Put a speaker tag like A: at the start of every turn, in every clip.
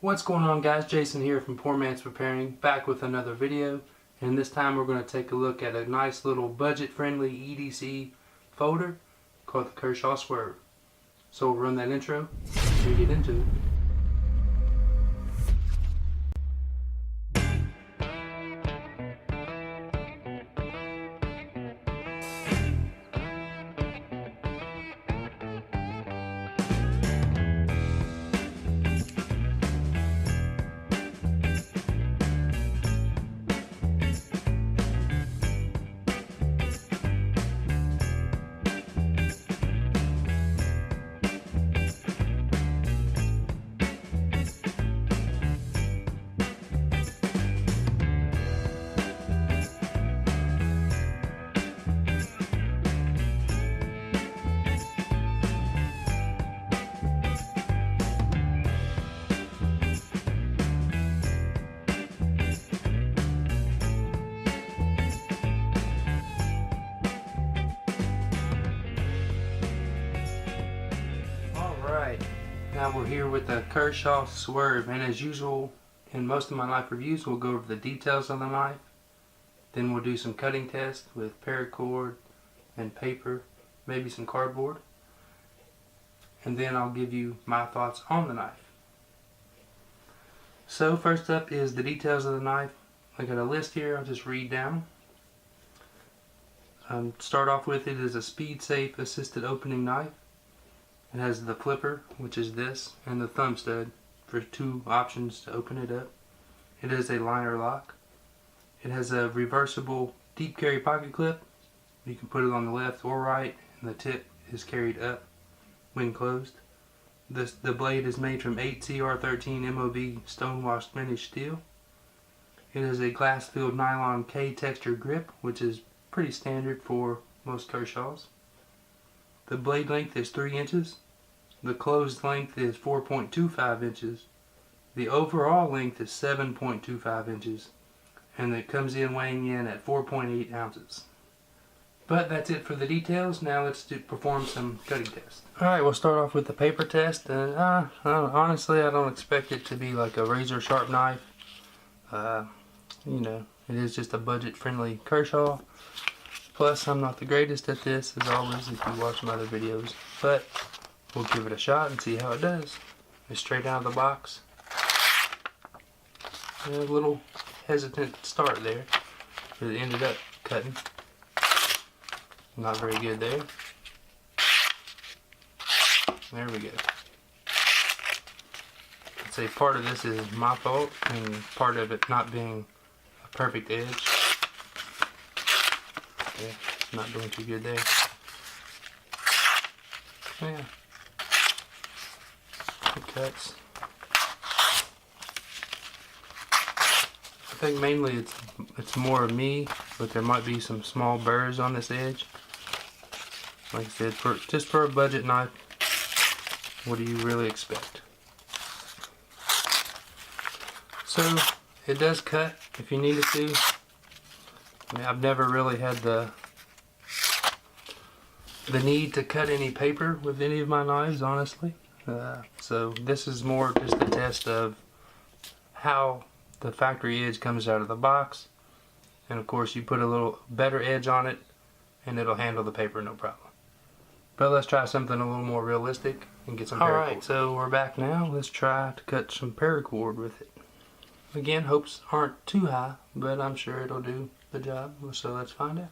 A: What's going on, guys? Jason here from Poor Man's Preparing, back with another video, and this time we're going to take a look at a nice little budget-friendly EDC folder called the Kershaw Swerve. So we'll run that intro and get into it. Now we're here with the Kershaw Swerve, and as usual in most of my knife reviews, we'll go over the details of the knife, then we'll do some cutting tests with paracord and paper, maybe some cardboard, and then I'll give you my thoughts on the knife. So first up is the details of the knife. I got a list here, I'll just read down. Start off with, it is a speed safe assisted opening knife. It has the flipper, which is this, and the thumb stud for two options to open it up. It is a liner lock. It has a reversible deep carry pocket clip. You can put it on the left or right, and the tip is carried up when closed. The blade is made from 8CR13 MOV stonewashed finished steel. It is a glass-filled nylon K texture grip, which is pretty standard for most Kershaws. The blade length is 3 inches. The closed length is 4.25 inches. The overall length is 7.25 inches. And it comes in weighing in at 4.8 ounces. But that's it for the details. Now let's perform some cutting tests. Alright, we'll start off with the paper test. And honestly, I don't expect it to be like a razor sharp knife. You know, it is just a budget-friendly Kershaw. Plus, I'm not the greatest at this, as always, if you watch my other videos. But we'll give it a shot and see how it does. It's straight out of the box. A little hesitant start there, but it ended up cutting. Not very good there. There we go. I'd say part of this is my fault, and part of it not being a perfect edge. Yeah, not doing too good there. Yeah. It cuts. I think mainly it's more of me, but there might be some small burrs on this edge. Like I said, just for a budget knife, what do you really expect? So it does cut if you need it to. I mean, I've never really had the need to cut any paper with any of my knives, honestly. So this is more just a test of how the factory edge comes out of the box. And of course you put a little better edge on it and it'll handle the paper no problem. But let's try something a little more realistic and get some paracord. Alright, so we're back now. Let's try to cut some paracord with it. Again, hopes aren't too high, but I'm sure it'll do the job, so let's find out.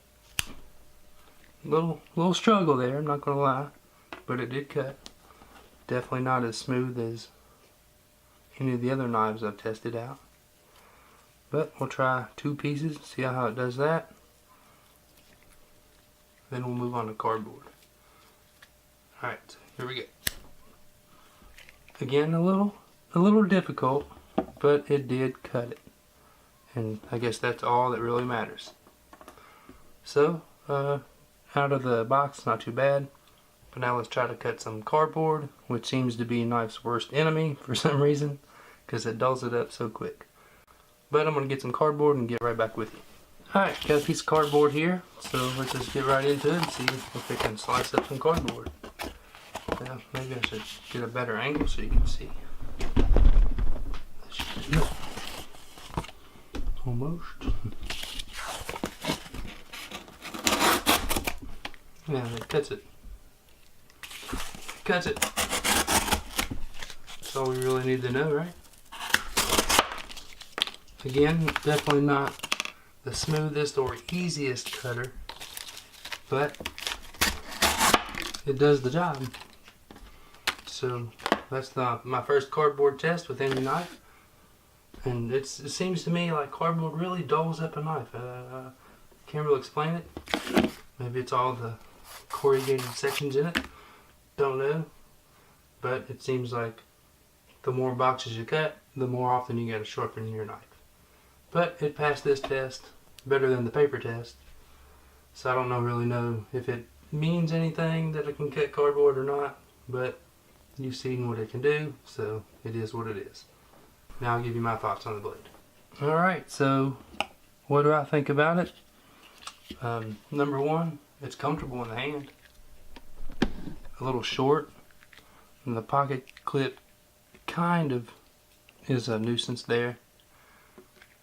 A: Little struggle there, I'm not gonna lie, but it did cut. Definitely not as smooth as any of the other knives I've tested out. But we'll try 2 pieces, see how it does that. Then we'll move on to cardboard. Alright, so here we go. Again, a little difficult, but it did cut it. And I guess that's all that really matters. So, out of the box, not too bad. But now let's try to cut some cardboard, which seems to be knife's worst enemy for some reason, because it dulls it up so quick. But I'm going to get some cardboard and get right back with you. Alright, got a piece of cardboard here, so let's just get right into it and see if we can slice up some cardboard. Now, maybe I should get a better angle so you can see. Almost. Yeah, it cuts it. Cuts it. That's all we really need to know, right? Again, definitely not the smoothest or easiest cutter, but it does the job. So that's my first cardboard test with any knife, and it seems to me like cardboard really dulls up a knife. Can't really explain it. Maybe it's all the corrugated sections in it. Don't know, but it seems like the more boxes you cut, the more often you got to sharpen your knife. But it passed this test better than the paper test, so I don't really know if it means anything that it can cut cardboard or not, but you've seen what it can do, so it is what it is. Now I'll give you my thoughts on the blade. Alright, so what do I think about it? Number one, it's comfortable in the hand. A little short, and the pocket clip kind of is a nuisance there.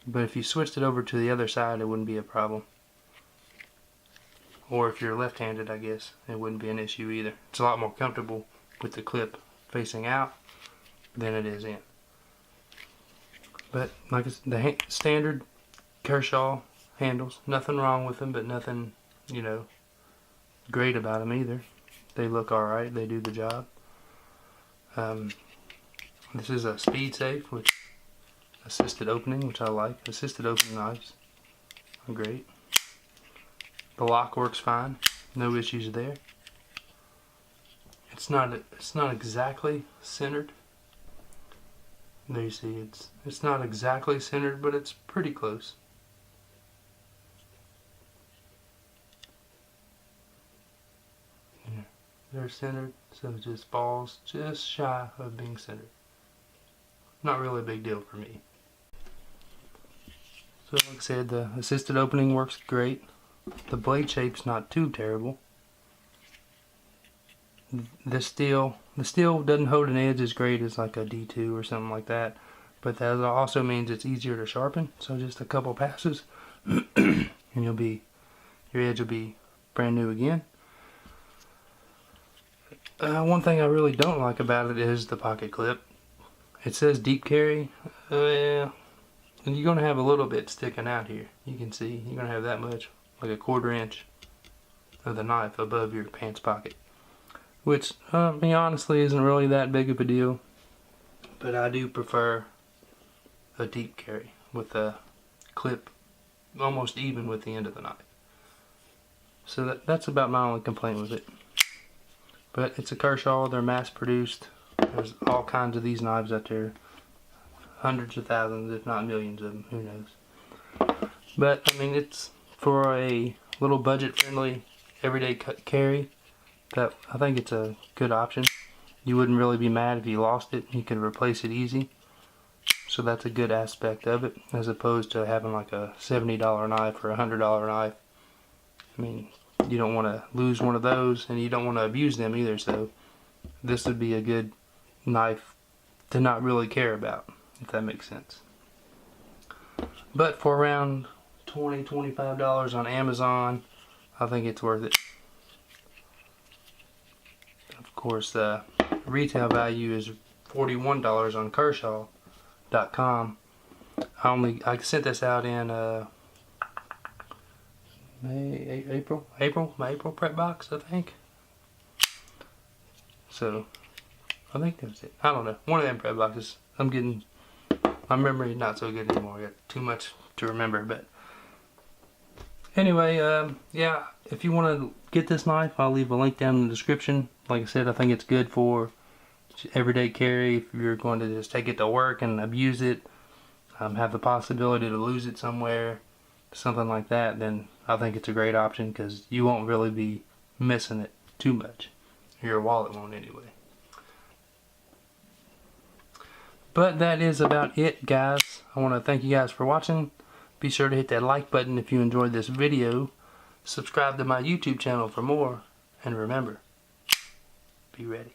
A: But if you switched it over to the other side, it wouldn't be a problem. Or if you're left-handed, I guess, it wouldn't be an issue either. It's a lot more comfortable with the clip facing out than it is in. But like the standard Kershaw handles, nothing wrong with them, but nothing, you know, great about them either. They look alright, they do the job. This is a speed safe, which assisted opening, which I like. Assisted opening knives are great. The lock works fine, no issues there. It's not exactly centered. There you see, it's not exactly centered, but it's pretty close. Yeah, they're centered, so it just falls just shy of being centered. Not really a big deal for me. So like I said, the assisted opening works great. The blade shape's not too terrible. The steel doesn't hold an edge as great as like a D2 or something like that, but that also means it's easier to sharpen. So just a couple passes and your edge will be brand new again. One thing I really don't like about it is the pocket clip. It says deep carry. And you're going to have a little bit sticking out here. You can see you're going to have that much, like a 1/4 inch of the knife above your pants pocket, which honestly isn't really that big of a deal, but I do prefer a deep carry with a clip almost even with the end of the knife. So that's about my only complaint with it. But it's a Kershaw, they're mass produced. There's all kinds of these knives out there. Hundreds of thousands, if not millions of them, who knows. But I mean, it's for a little budget friendly everyday carry, that I think it's a good option. You wouldn't really be mad if you lost it. You could replace it easy. So that's a good aspect of it, as opposed to having like a $70 knife or a $100 knife. I mean, you don't want to lose one of those, and you don't want to abuse them either, so this would be a good knife to not really care about, if that makes sense. But for around $20, $25 on Amazon, I think it's worth it. Of course, the retail value is $41 on Kershaw.com. I sent this out in my April prep box, I think. So I think that's it. I don't know. One of them prep boxes. My memory is not so good anymore. I got too much to remember. But anyway, yeah, if you want to get this knife, I'll leave a link down in the description. Like I said, I think it's good for everyday carry. If you're going to just take it to work and abuse it, have the possibility to lose it somewhere, something like that, then I think it's a great option, because you won't really be missing it too much. Your wallet won't anyway. But that is about it, guys. I want to thank you guys for watching. Be sure to hit that like button if you enjoyed this video. Subscribe to my YouTube channel for more. And remember, be ready.